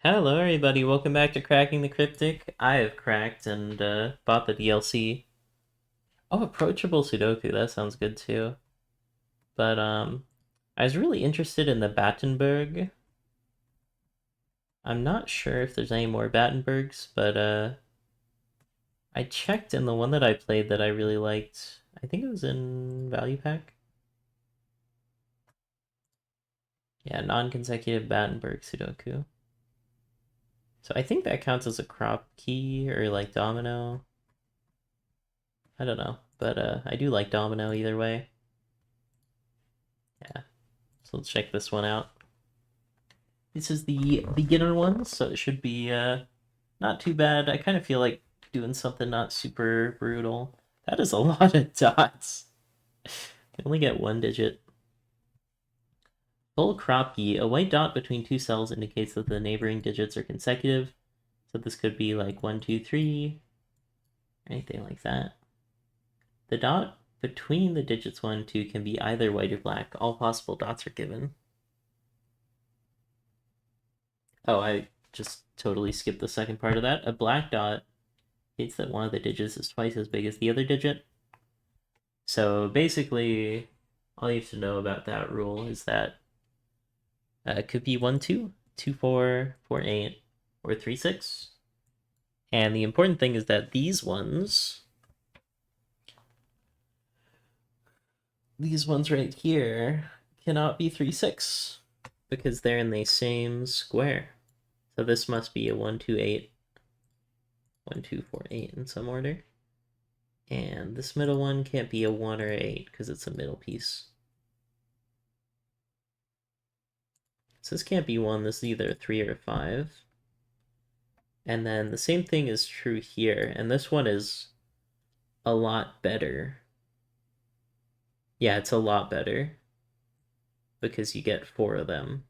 Hello, everybody. Welcome back to Cracking the Cryptic. I have cracked and bought the DLC. Oh, approachable Sudoku. That sounds good too. But I was really interested in the Battenberg. I'm not sure if there's any more Battenbergs, but I checked in the one that I played that I really liked. I think it was in Value Pack. Yeah, non-consecutive Battenberg Sudoku. So I think that counts as a Kropki or like Domino. I don't know, but I do like Domino either way. Yeah. So let's check this one out. This is the beginner one, so it should be not too bad. I kind of feel like doing something not super brutal. That is a lot of dots. You only get one digit. Full Kropki. A white dot between two cells indicates that the neighboring digits are consecutive. So this could be like 1, 2, 3, anything like that. The dot between the digits 1 and 2 can be either white or black. All possible dots are given. Oh, I just totally skipped the second part of that. A black dot indicates that one of the digits is twice as big as the other digit. So basically, all you have to know about that rule is that it could be 1, 2, 2, 4, 4, 8, or 3, 6. And the important thing is that these ones right here cannot be 3, 6 because they're in the same square. So this must be a 1, 2, 8, 1, 2, 4, 8 in some order. And this middle one can't be a 1 or 8 because it's a middle piece. So this can't be 1, this is either a 3 or a 5. And then the same thing is true here, and this one is a lot better. Yeah, it's a lot better because you get 4 of them.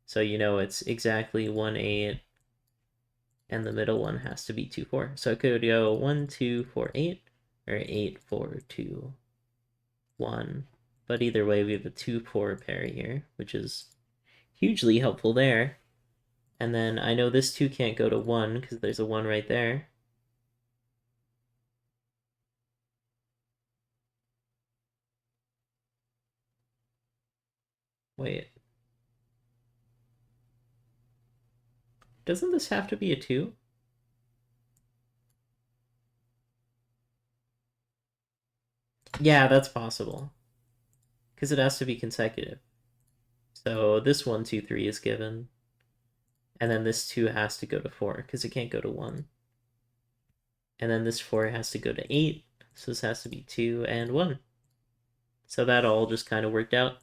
So you know it's exactly 1, 8, and the middle one has to be 2, 4. So it could go 1, 2, 4, 8, or 8, 4, 2, 1. But either way, we have a 2, 4 pair here, which is hugely helpful there. And then I know this 2 can't go to 1 because there's a 1 right there. Wait. Doesn't this have to be a 2? Yeah, that's possible. Because it has to be consecutive. So this 1, 2, 3 is given. And then this 2 has to go to 4 because it can't go to 1. And then this 4 has to go to 8. So this has to be 2 and 1. So that all just kind of worked out.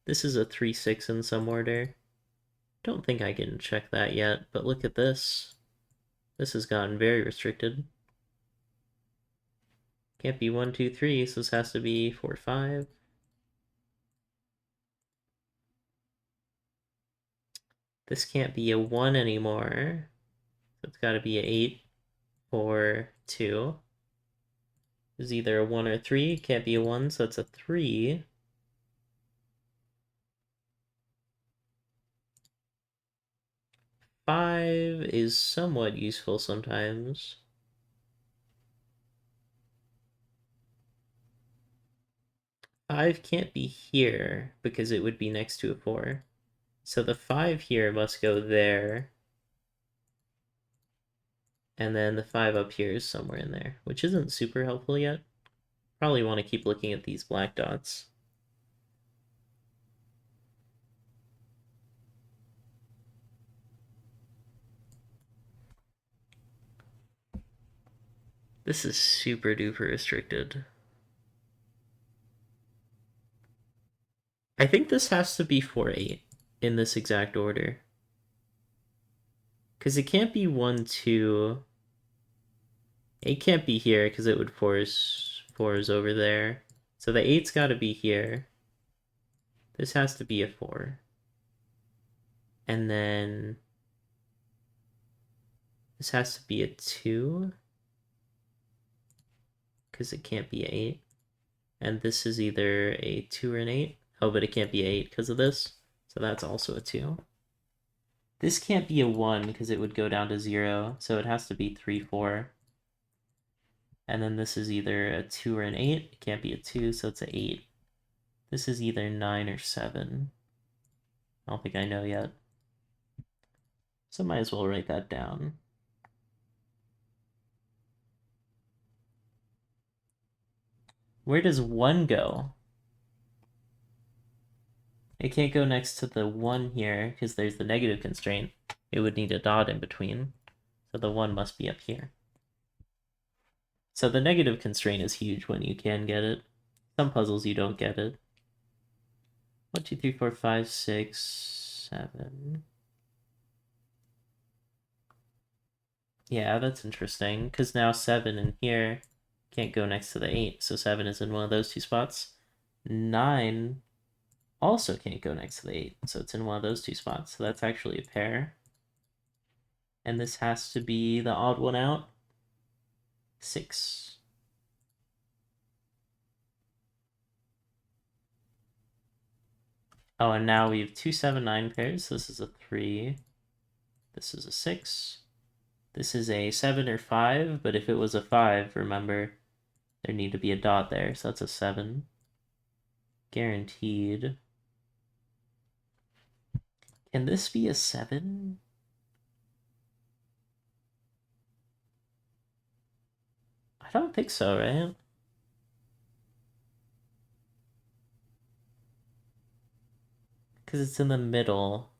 This is a 3, 6 in some order. Don't think I can check that yet, but look at this. This has gotten very restricted. Can't be 1, 2, 3, so this has to be 4, 5. This can't be a 1 anymore. So it's got to be a 8, 4, 2. Is either a 1 or 3. Can't be a 1, so it's a 3. Five is somewhat useful sometimes. Five can't be here because it would be next to a 4. So the 5 here must go there. And then the 5 up here is somewhere in there, which isn't super helpful yet. Probably want to keep looking at these black dots. This is super duper restricted. I think this has to be 4, 8 in this exact order. Because it can't be 1, 2. It can't be here because it would force 4s over there. So the 8's got to be here. This has to be a 4. And then this has to be a 2 because it can't be 8. And this is either a 2 or an 8. Oh, but it can't be 8 because of this. So that's also a 2. This can't be a 1 because it would go down to 0, so it has to be 3, 4. And then this is either a 2 or an 8. It can't be a 2, so it's an 8. This is either 9 or 7. I don't think I know yet. So might as well write that down. Where does 1 go? It can't go next to the 1 here because there's the negative constraint. It would need a dot in between. So the 1 must be up here. So the negative constraint is huge when you can get it. Some puzzles you don't get it. 1, 2, 3, 4, 5, 6, 7. Yeah, that's interesting, because now 7 in here can't go next to the 8, so 7 is in one of those two spots. 9 also can't go next to the 8, so it's in one of those two spots, so that's actually a pair. And this has to be the odd one out. 6. Oh, and now we have 2, 7, 9 pairs. This is a 3. This is a 6. This is a 7 or 5, but if it was a 5, remember, there need to be a dot there, so that's a 7. Guaranteed. Can this be a 7? I don't think so, right? Because it's in the middle.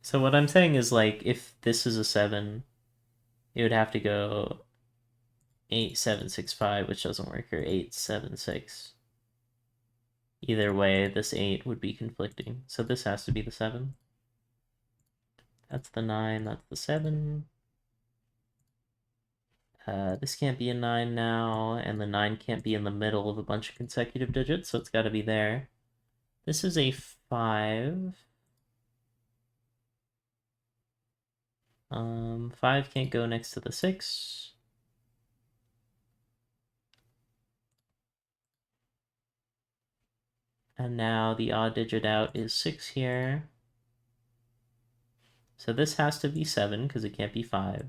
So what I'm saying is, like, if this is a 7, it would have to go 8, 7, 6, 5, which doesn't work, or 8, 7, 6. Either way, this 8 would be conflicting. So this has to be the 7. That's the 9, that's the 7. This can't be a 9 now, and the 9 can't be in the middle of a bunch of consecutive digits, so it's got to be there. This is a 5. 5 can't go next to the 6. And now the odd digit out is 6 here. So this has to be 7 because it can't be 5.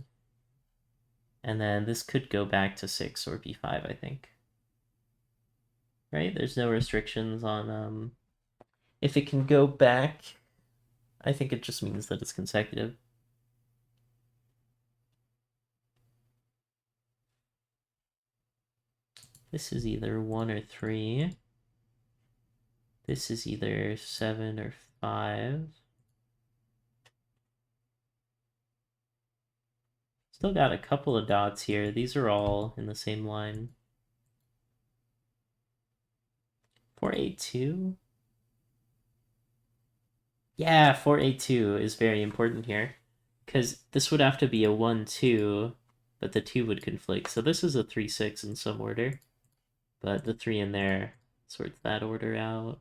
And then this could go back to 6 or be 5, I think. Right? There's no restrictions on if it can go back. I think it just means that it's consecutive. This is either 1 or 3. This is either 7 or 5. Still got a couple of dots here. These are all in the same line. 482. Yeah, 482 is very important here. Because this would have to be a 1, 2, but the 2 would conflict. So this is a 3, 6 in some order. But the 3 in there sorts that order out.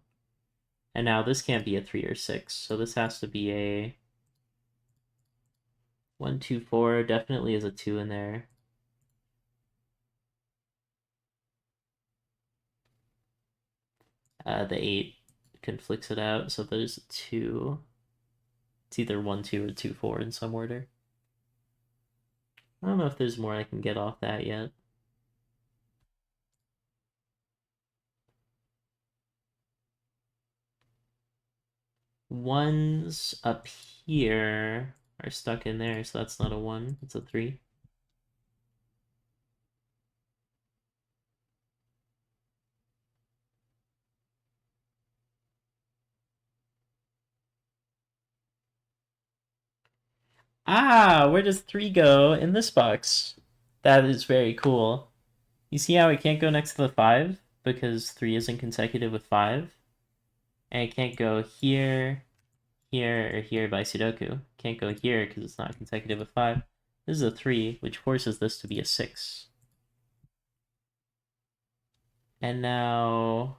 And now this can't be a 3 or 6. So this has to be a 1, 2, 4. Definitely is a 2 in there. The 8 conflicts it out. So there's a 2. It's either 1, 2, or 2, 4 in some order. I don't know if there's more I can get off that yet. Ones up here are stuck in there, so that's not a 1, it's a 3. Ah, where does 3 go in this box? That is very cool. You see how it can't go next to the 5? Because 3 isn't consecutive with 5? And it can't go here, here, or here by Sudoku. Can't go here because it's not consecutive with 5. This is a 3, which forces this to be a 6. And now,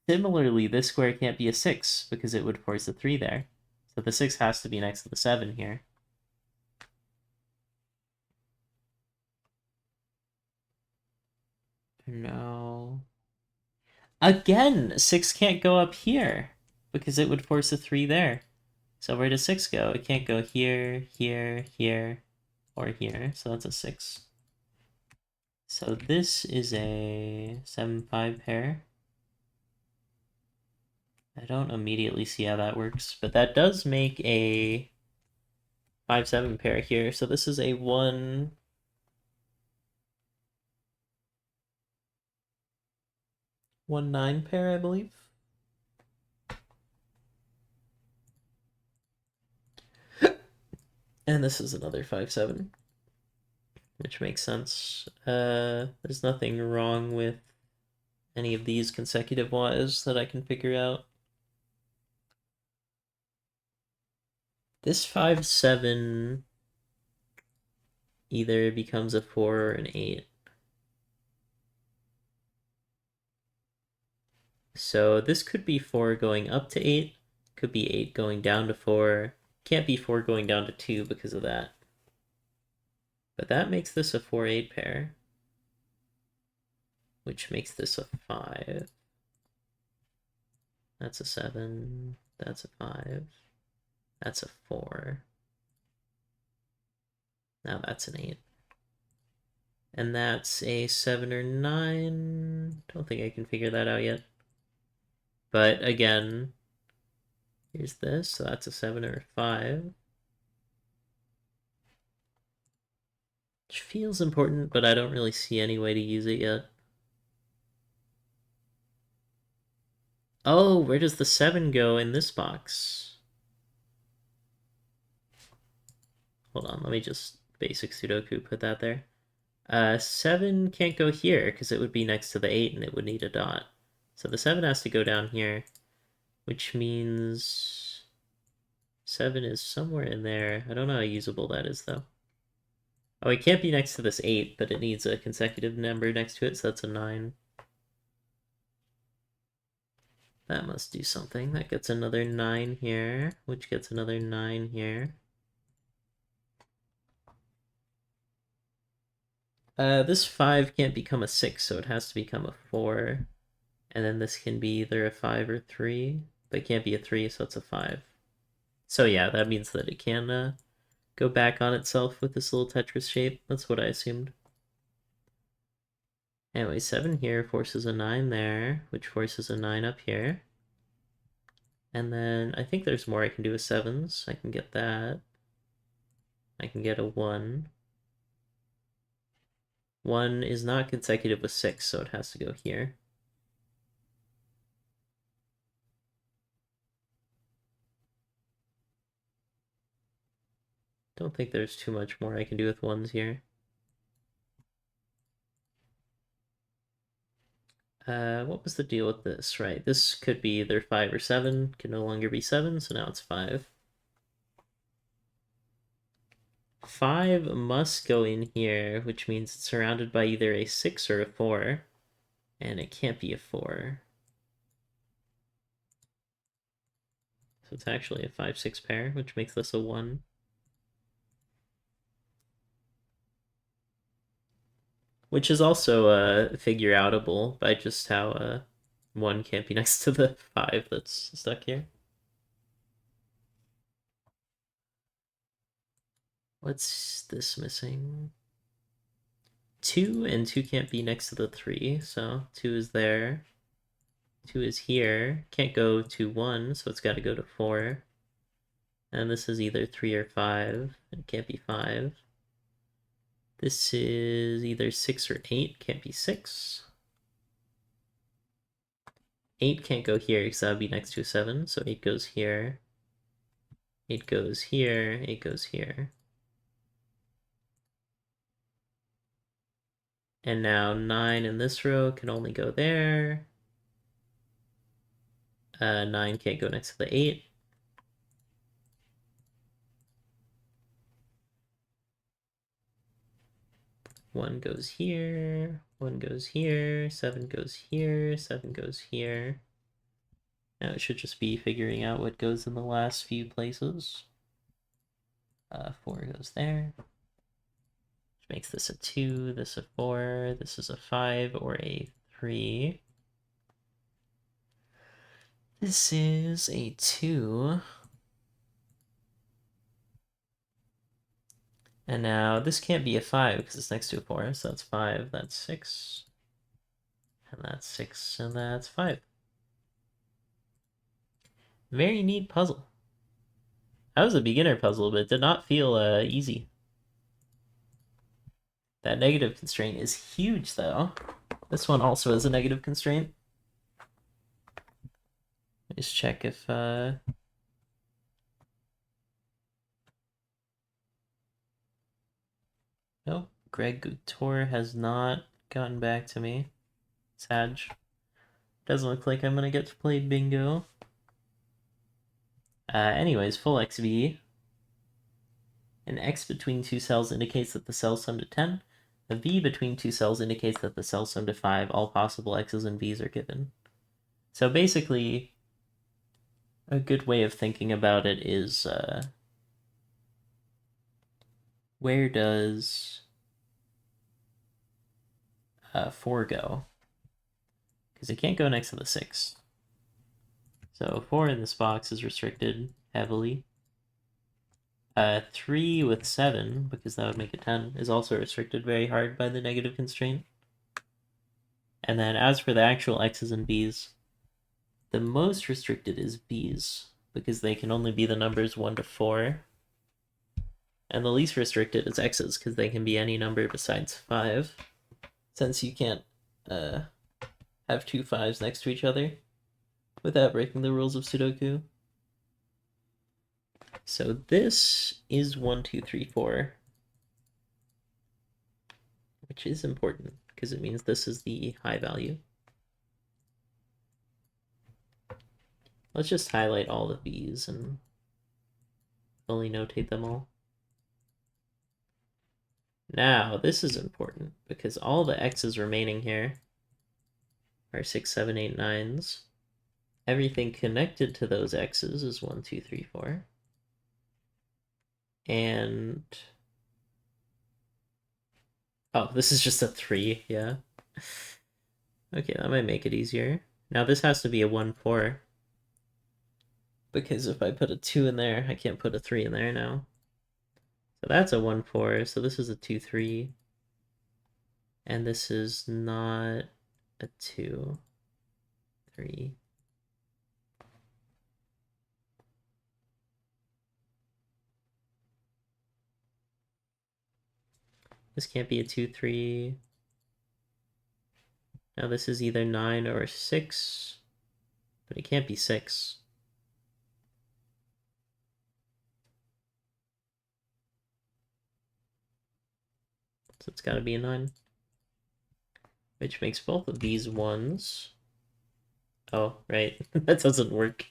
similarly, this square can't be a 6 because it would force a 3 there. So the 6 has to be next to the 7 here. No. Again, 6 can't go up here because it would force a 3 there. So where does 6 go? It can't go here, here, here, or here. So that's a 6. So this is a 7-5 pair. I don't immediately see how that works, but that does make a 5-7 pair here. So this is a 1-9 pair, I believe. And this is another 5-7, which makes sense. There's nothing wrong with any of these consecutive wise that I can figure out. This 5-7 either becomes a 4 or an 8. So this could be 4 going up to 8, could be 8 going down to 4. Can't be 4 going down to 2 because of that. But that makes this a 4-8 pair, which makes this a 5. That's a 7. That's a 5. That's a 4. Now that's an 8. And that's a 7 or 9. Don't think I can figure that out yet. But again, here's this. So that's a 7 or a 5. Which feels important, but I don't really see any way to use it yet. Oh, where does the 7 go in this box? Hold on, let me just basic Sudoku put that there. 7 can't go here because it would be next to the 8 and it would need a dot. So the 7 has to go down here, which means 7 is somewhere in there. I don't know how usable that is, though. Oh, it can't be next to this 8, but it needs a consecutive number next to it, so that's a 9. That must do something. That gets another 9 here, which gets another 9 here. This 5 can't become a 6, so it has to become a 4. And then this can be either a 5 or 3, but it can't be a 3, so it's a 5. So yeah, that means that it can go back on itself with this little Tetris shape. That's what I assumed. Anyway, 7 here forces a 9 there, which forces a 9 up here. And then I think there's more I can do with 7s. I can get that. I can get a 1. 1 is not consecutive with 6, so it has to go here. Don't think there's too much more I can do with 1s here. What was the deal with this? Right, this could be either 5 or 7, can no longer be 7, so now it's 5. 5 must go in here, which means it's surrounded by either a 6 or a 4, and it can't be a 4. So it's actually a 5-6 pair, which makes this a 1. Which is also figure outable by just how 1 can't be next to the 5 that's stuck here. What's this missing? 2 and 2 can't be next to the 3, so 2 is there. 2 is here. Can't go to 1, so it's got to go to 4. And this is either 3 or 5. It can't be 5. This is either 6 or 8. Can't be 6. 8 can't go here because that would be next to a 7, so 8 goes here. 8 goes here. 8 goes here. And now 9 in this row can only go there. 9 can't go next to the 8. One goes here, 1 goes here, 7 goes here, 7 goes here. Now it should just be figuring out what goes in the last few places. 4 goes there. Which makes this a 2, this a 4, this is a 5 or a 3. This is a 2. And now this can't be a 5 because it's next to a 4, so that's 5, that's 6. And that's 6, and that's 5. Very neat puzzle. That was a beginner puzzle, but it did not feel easy. That negative constraint is huge, though. This one also has a negative constraint. Just check if... Nope, Greg Couture has not gotten back to me. Sad. Doesn't look like I'm gonna get to play bingo. Anyways, full XV. An X between two cells indicates that the cells sum to 10. A V between two cells indicates that the cells sum to 5. All possible X's and V's are given. So basically, a good way of thinking about it is where does 4 go? Because it can't go next to the 6. So 4 in this box is restricted heavily. 3 with 7, because that would make it 10, is also restricted very hard by the negative constraint. And then as for the actual X's and B's, the most restricted is B's, because they can only be the numbers 1 to 4. And the least restricted is X's, because they can be any number besides 5. Since you can't have two 5s next to each other without breaking the rules of Sudoku. So this is 1, 2, 3, 4. Which is important, because it means this is the high value. Let's just highlight all of these and fully notate them all. Now, this is important, because all the X's remaining here are 6, 7, 8, 9s. Everything connected to those X's is 1, 2, 3, 4. And... oh, this is just a 3, yeah. Okay, that might make it easier. Now this has to be a 1, 4. Because if I put a 2 in there, I can't put a 3 in there now. So that's a 1, 4, so this is a 2, 3. And this is not a 2, 3. This can't be a 2, 3. Now this is either 9 or 6, but it can't be 6. So it's got to be a 9. Which makes both of these 1s. Oh, right. That doesn't work.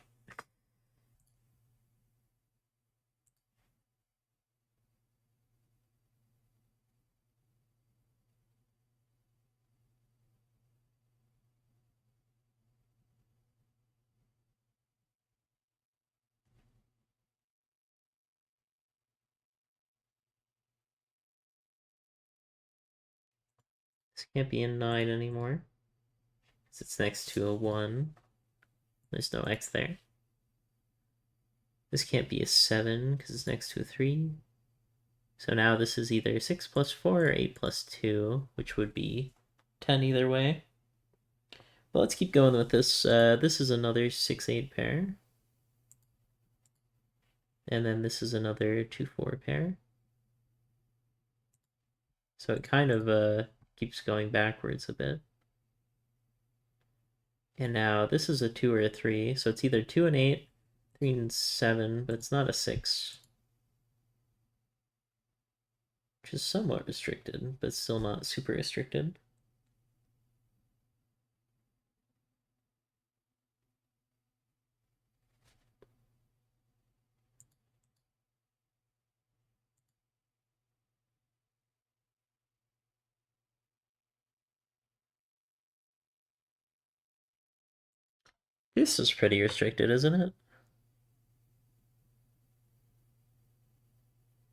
This can't be a 9 anymore. Because it's next to a 1. There's no X there. This can't be a 7 because it's next to a 3. So now this is either 6 plus 4 or 8 plus 2, which would be 10 either way. Well, let's keep going with this. This is another 6-8 pair. And then this is another 2-4 pair. So it kind of keeps going backwards a bit. And now this is a 2 or a 3, so it's either 2 and 8, 3 and 7, but it's not a 6. Which is somewhat restricted, but still not super restricted. This is pretty restricted, isn't it?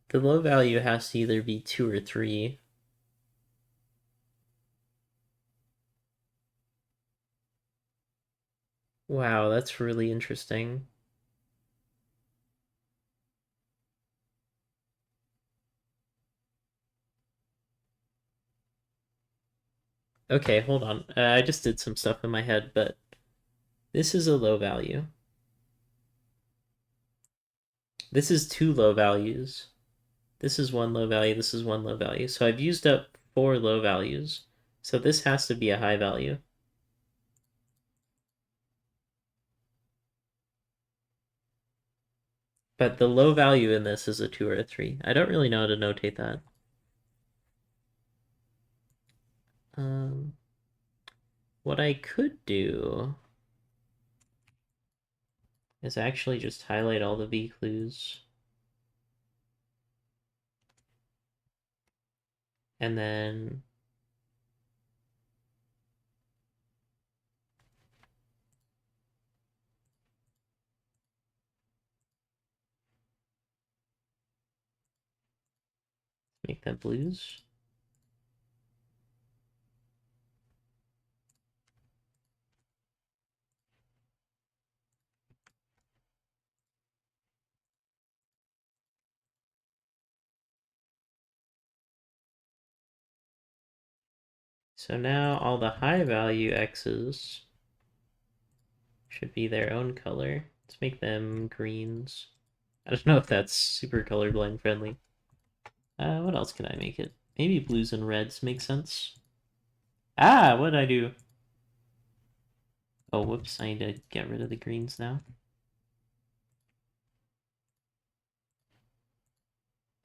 The low value has to either be 2 or 3. Wow, that's really interesting. Okay, hold on. I just did some stuff in my head, but this is a low value. This is two low values. This is one low value, this is one low value. So I've used up four low values. So this has to be a high value. But the low value in this is a 2 or a 3. I don't really know how to notate that. Um, what I could do is actually just highlight all the V clues. And then make them blues. So now all the high value X's should be their own color. Let's make them greens. I don't know if that's super colorblind friendly. What else can I make it? Maybe blues and reds make sense. Ah, what did I do? Oh, whoops, I need to get rid of the greens now.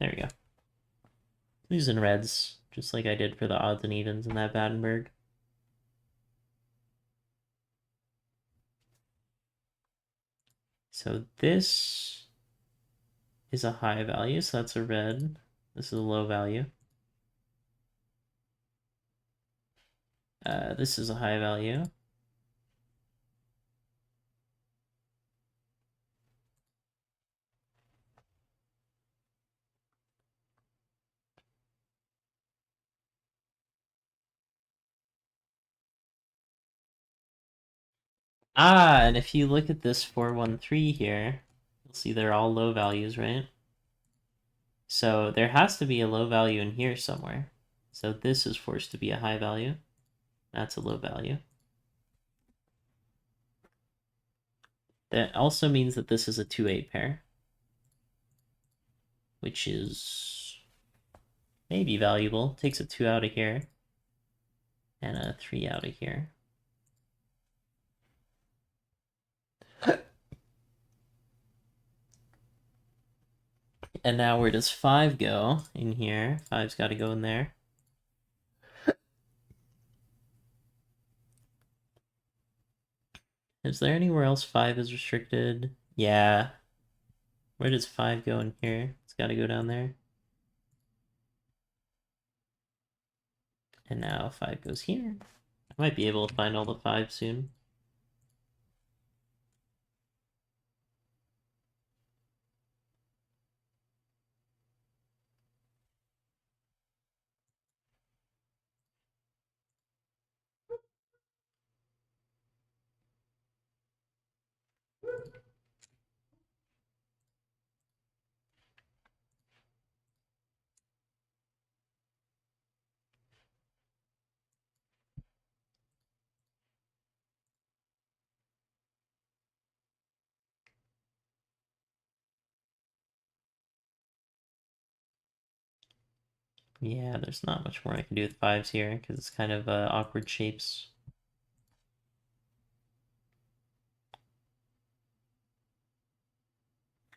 There we go. Blues and reds, just like I did for the odds and evens in that Battenberg. So this is a high value, so that's a red. This is a low value. This is a high value. Ah, and if you look at this 413 here, you'll see they're all low values, right? So there has to be a low value in here somewhere. So this is forced to be a high value. That's a low value. That also means that this is a 2-8 pair, which is maybe valuable. Takes a 2 out of here and a 3 out of here. And now where does 5 go? In here. 5's got to go in there. Is there anywhere else 5 is restricted? Yeah. Where does 5 go in here? It's got to go down there. And now 5 goes here. I might be able to find all the 5 soon. Yeah, there's not much more I can do with 5s here because it's kind of awkward shapes.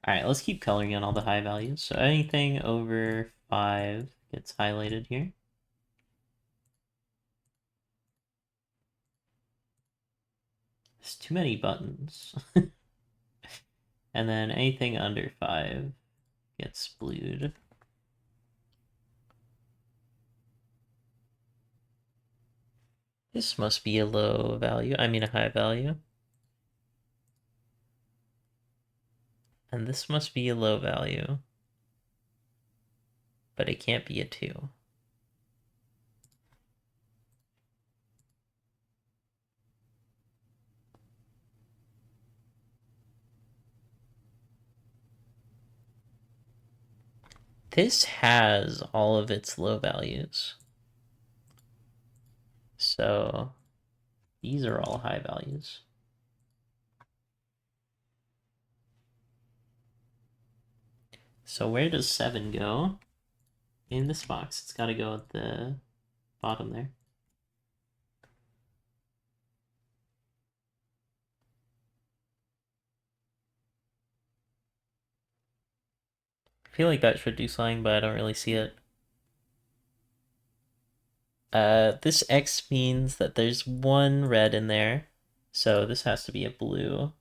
Alright, let's keep coloring on all the high values. So anything over 5 gets highlighted here. There's too many buttons. And then anything under 5 gets blued. This must be a low value, I mean a high value. And this must be a low value. But it can't be a 2. This has all of its low values. So these are all high values. So where does 7 go? In this box. It's got to go at the bottom there. I feel like that should do something, but I don't really see it. This X means that there's one red in there, so this has to be a blue.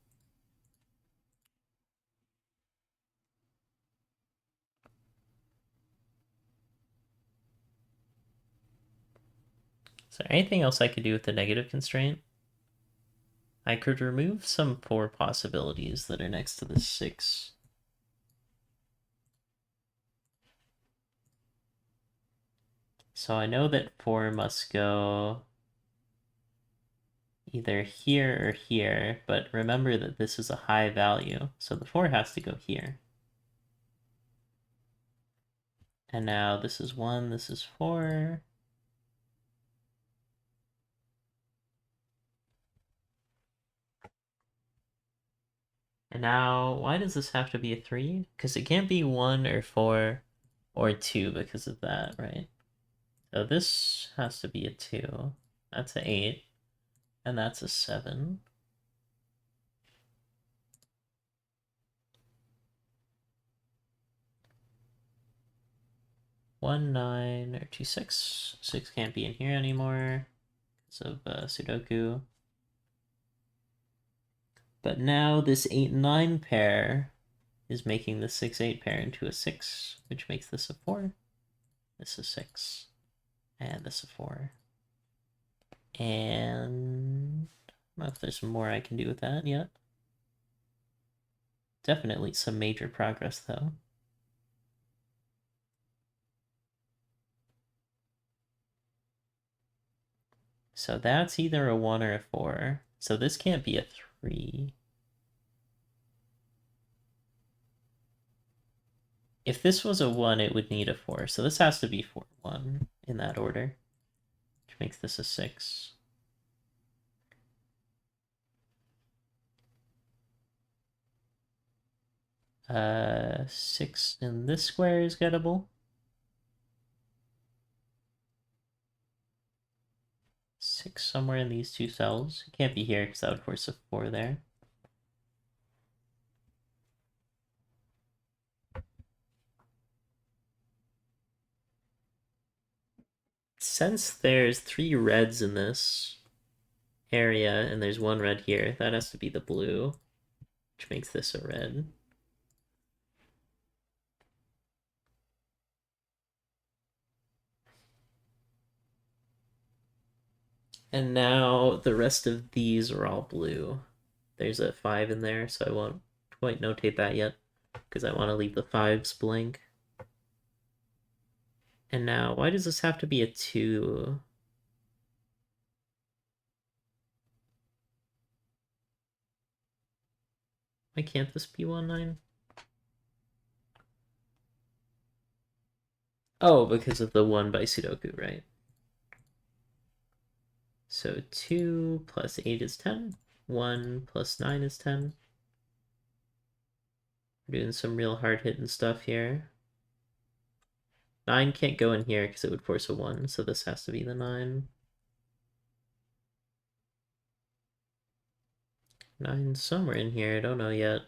Is there anything else I could do with the negative constraint? I could remove some 4 possibilities that are next to the 6. So I know that 4 must go either here or here, but remember that this is a high value, so the 4 has to go here. And now this is 1, this is 4. And now, why does this have to be a 3? Because it can't be 1 or 4 or 2 because of that, right? So this has to be a 2. That's an 8. And that's a 7. One, 9, or 2, 6. 6 can't be in here anymore because of Sudoku. But now this 8, 9 pair is making the 6, 8 pair into a 6, which makes this a 4. This is 6. And this a 4. And I don't know if there's more I can do with that yet. Definitely some major progress, though. So that's either a 1 or a 4. So this can't be a 3. If this was a 1, it would need a 4. So this has to be 4, 1 in that order, which makes this a 6. Six in this square is gettable. 6 somewhere in these two cells. It can't be here because that would force a 4 there. Since there's 3 reds in this area and there's 1 red here, that has to be the blue, which makes this a red. And now the rest of these are all blue. There's a 5 in there, so I won't quite notate that yet because I want to leave the 5s blank. And now, why does this have to be a 2? Why can't this be 1, 9? Oh, because of the 1 by Sudoku, right? So 2 plus 8 is 10. 1 plus 9 is 10. We're doing some real hard-hitting stuff here. 9 can't go in here because it would force a 1, so this has to be the 9. 9 somewhere in here, I don't know yet.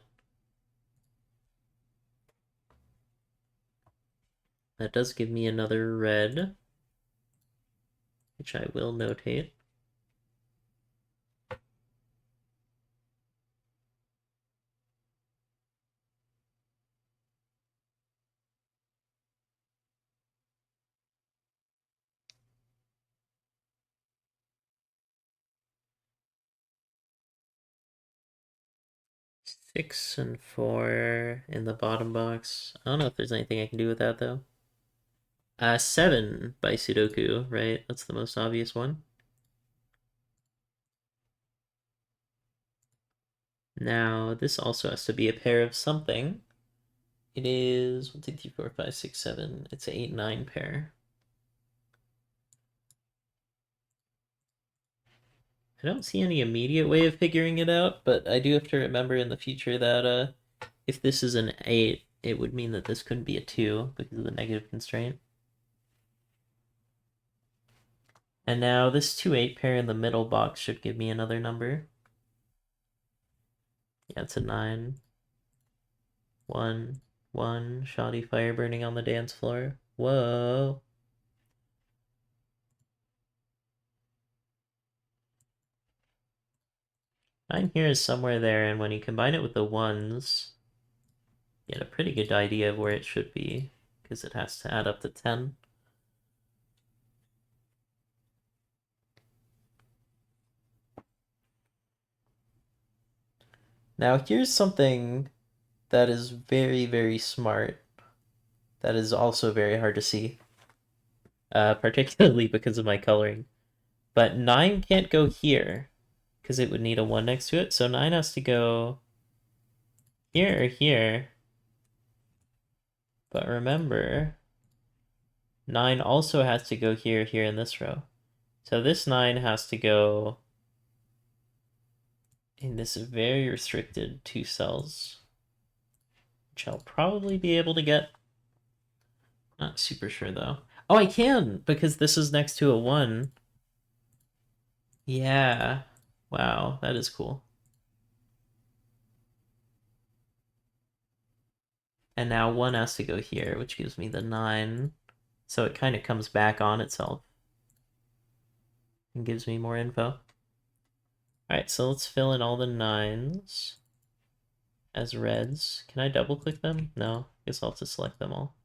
That does give me another red, which I will notate. Six and 4 in the bottom box. I don't know if there's anything I can do with that, though. 7 by Sudoku, right? That's the most obvious one. Now, this also has to be a pair of something. It is 1, 2, 3, 4, 5, 6, 7. It's an 8, 9 pair. I don't see any immediate way of figuring it out, but I do have to remember in the future that if this is an 8, it would mean that this couldn't be a 2 because of the negative constraint. And now this 2, 8 pair in the middle box should give me another number. Yeah, it's a 9. 1, 1. Shoddy fire burning on the dance floor. Whoa. Nine here is somewhere there, and when you combine it with the ones, you get a pretty good idea of where it should be, because it has to add up to 10. Now here's something that is very, very smart, that is also very hard to see, particularly because of my coloring. But 9 can't go here, because it would need a 1 next to it, so 9 has to go here or here. But remember, 9 also has to go here, here in this row. So this 9 has to go in this very restricted 2 cells, which I'll probably be able to get. Not super sure though. Oh, I can, because this is next to a 1. Yeah. Wow, that is cool. And now 1 has to go here, which gives me the 9. So it kind of comes back on itself and gives me more info. Alright, so let's fill in all the 9s as reds. Can I double click them? No, guess I'll have to select them all.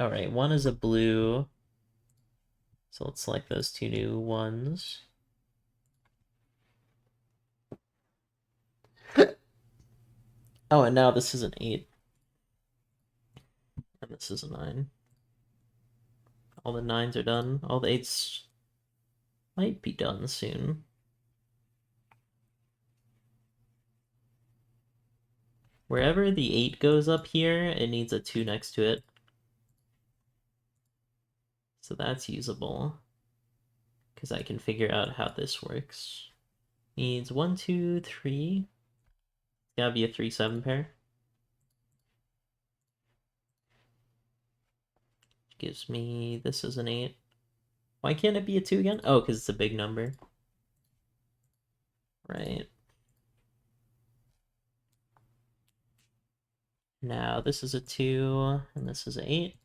Alright, 1 is a blue. So let's select those 2 new ones. Oh, and now this is an 8. And this is a 9. All the 9s are done. All the 8s might be done soon. Wherever the 8 goes up here, it needs a 2 next to it. So that's usable, because I can figure out how this works. Needs 1, 2, 3. It's gotta be a 3, 7 pair. Gives me, this is an 8. Why can't it be a 2 again? Oh, because it's a big number. Right. Now this is a 2, and this is an 8.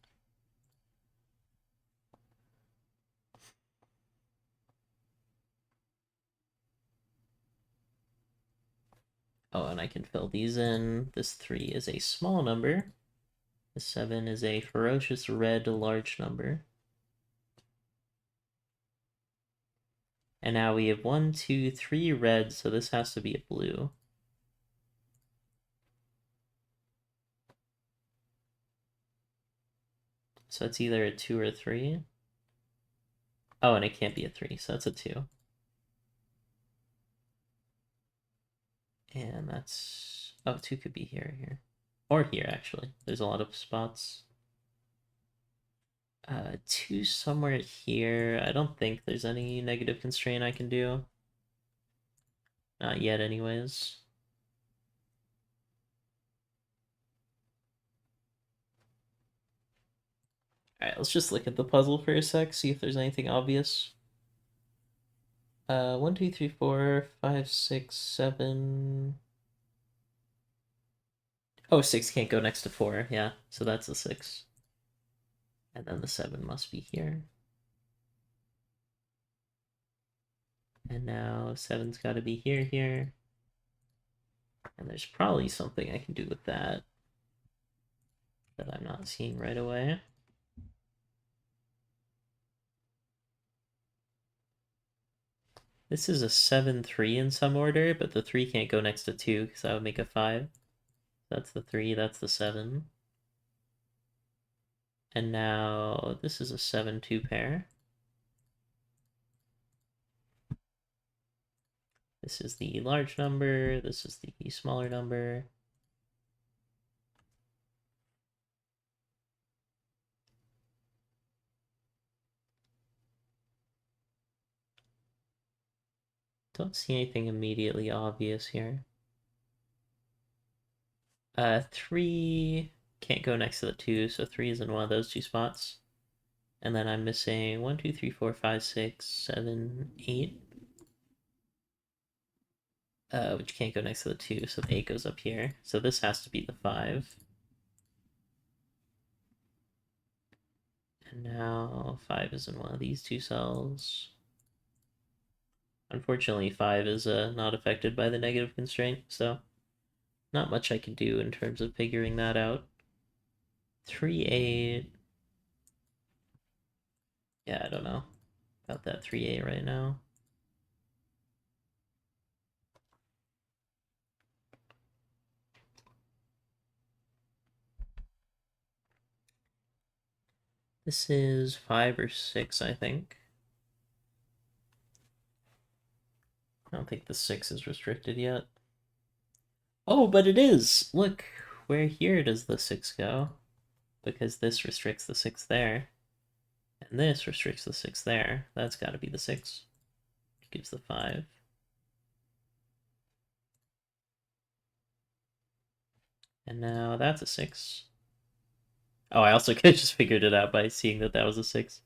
Oh, and I can fill these in. This 3 is a small number. The 7 is a ferocious red large number. And now we have 1, 2, 3 red, so this has to be a blue. So it's either a 2 or a 3. Oh, and it can't be a 3, so that's a 2. And that's... Oh, 2 could be here, here. Or here, actually. There's a lot of spots. 2 somewhere here. I don't think there's any negative constraint I can do. Not yet, anyways. Alright, let's just look at the puzzle for a sec, see if there's anything obvious. 1, 2, 3, 4, 5, 6, 7. Oh, 6 can't go next to 4, yeah, so that's a 6. And then the 7 must be here. And now 7's got to be here, here. And there's probably something I can do with that I'm not seeing right away. This is a 7, 3 in some order, but the 3 can't go next to 2 because that would make a 5. That's the 3, that's the 7. And now this is a 7, 2 pair. This is the large number, this is the smaller number. Don't see anything immediately obvious here. 3 can't go next to the 2, so 3 is in one of those two spots. And then I'm missing 1, 2, 3, 4, 5, 6, 7, 8. Which can't go next to the 2, so the 8 goes up here. So this has to be the 5. And now 5 is in one of these two cells. Unfortunately, 5 is not affected by the negative constraint, so not much I can do in terms of figuring that out. 3, 8. Yeah, I don't know about that 3, 8 right now. This is 5 or 6, I think. I don't think the 6 is restricted yet. Oh, but it is! Look, where here does the 6 go? Because this restricts the 6 there. And this restricts the 6 there. That's got to be the 6. It gives the 5. And now that's a 6. Oh, I also could have just figured it out by seeing that that was a 6.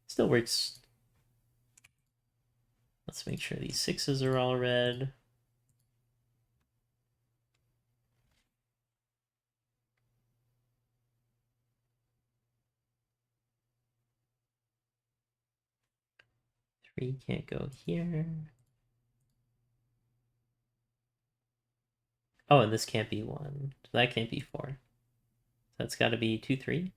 Still works. Let's make sure these 6s are all red. Three can't go here. Oh, and this can't be 1. So that can't be 4. That's got to be 2, 3.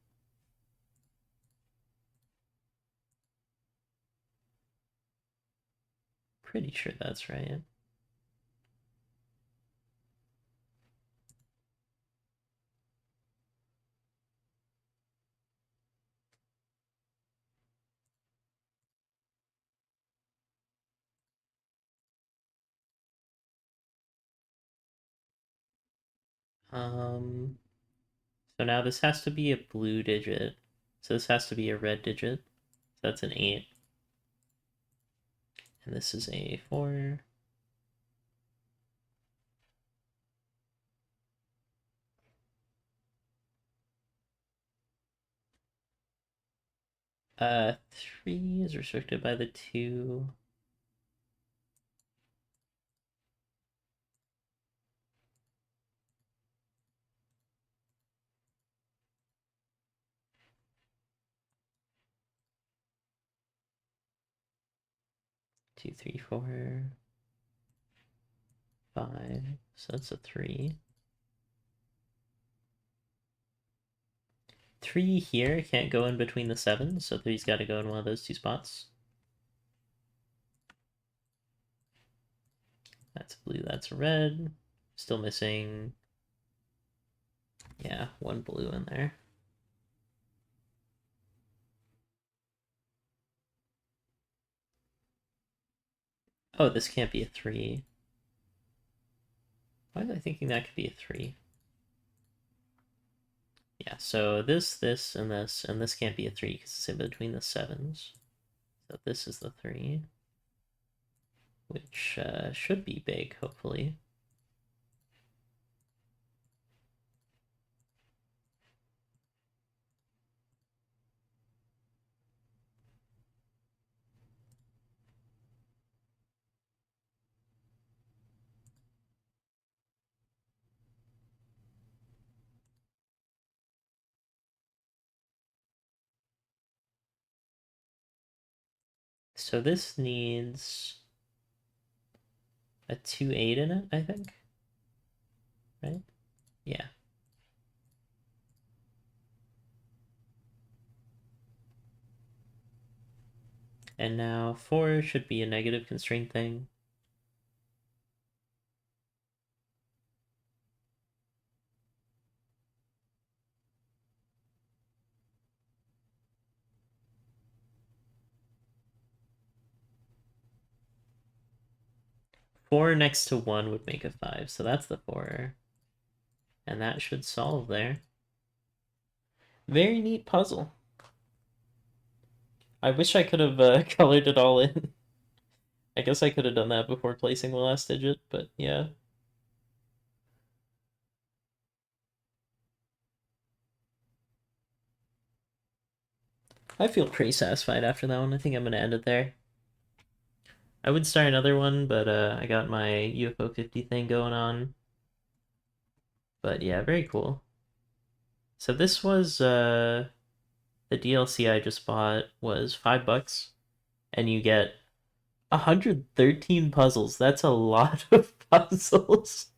Pretty sure that's right. So now this has to be a blue digit. So this has to be a red digit. So that's an 8. And this is a 4. 3 is restricted by the 2. 2, 3, 4, 5. So that's a 3. 3 here can't go in between the 7s, so 3's got to go in one of those two spots. That's blue, that's red. Still missing, yeah, 1 blue in there. Oh, this can't be a 3. Why was I thinking that could be a 3? Yeah, so this, and this can't be a 3 because it's in between the 7s. So this is the 3, which should be big, hopefully. So this needs a 2, 8 in it, I think. Right? Yeah. And now 4 should be a negative constraint thing. 4 next to 1 would make a 5, so that's the 4. And that should solve there. Very neat puzzle. I wish I could have colored it all in. I guess I could have done that before placing the last digit, but yeah. I feel pretty satisfied after that one. I think I'm going to end it there. I would start another one, but I got my UFO 50 thing going on. But yeah, very cool. So this was the DLC I just bought was $5, and you get 113 puzzles. That's a lot of puzzles.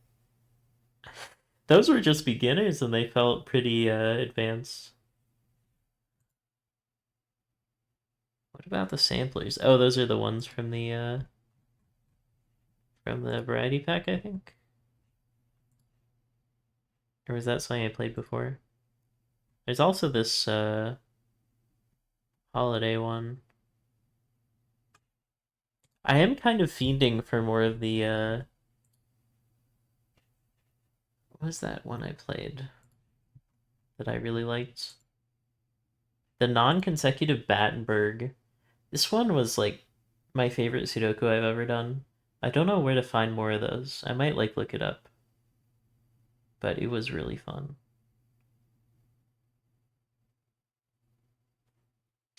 Those were just beginners, and they felt pretty advanced. What about the samplers? Oh, those are the ones from the variety pack, I think. Or was that something I played before? There's also this holiday one. I am kind of fiending for more of the what was that one I played that I really liked? The non-consecutive Battenberg. This one was like my favorite Sudoku I've ever done. I don't know where to find more of those. I might like look it up. But it was really fun.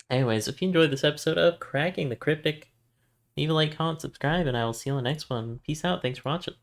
Anyways, if you enjoyed this episode of Cracking the Cryptic, leave a like, comment, subscribe, and I will see you on the next one. Peace out. Thanks for watching.